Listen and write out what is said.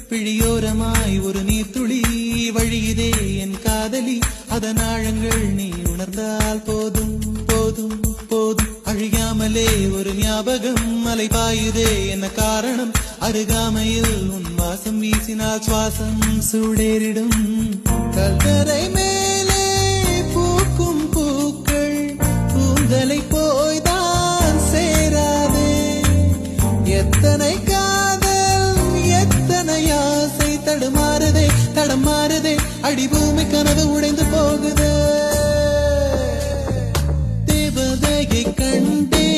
பிழியோரமாய் ஒரு நீர்த்துளி வழியுதே என் காதலி, அதன் ஆழங்கள் நீ உணர்ந்தால் போதும் போதும் போதும். அழியாமலே ஒரு ஞாபகம் மலை பாயுதே என்ன காரணம், அருகாமையில் உன் வாசம் வீசினால் சுவாசம் சூடேறிடும். கல்தரை மேலே பூக்கும் பூக்கள் பூந்தலை போய்தான் சேராதே. எத்தனை காதல் எத்தனை ஆசை தடுமாறுதே தடமாறுதே, அடிபூமி கனவு உடைந்து போகுதே. தேவதையை கண்டே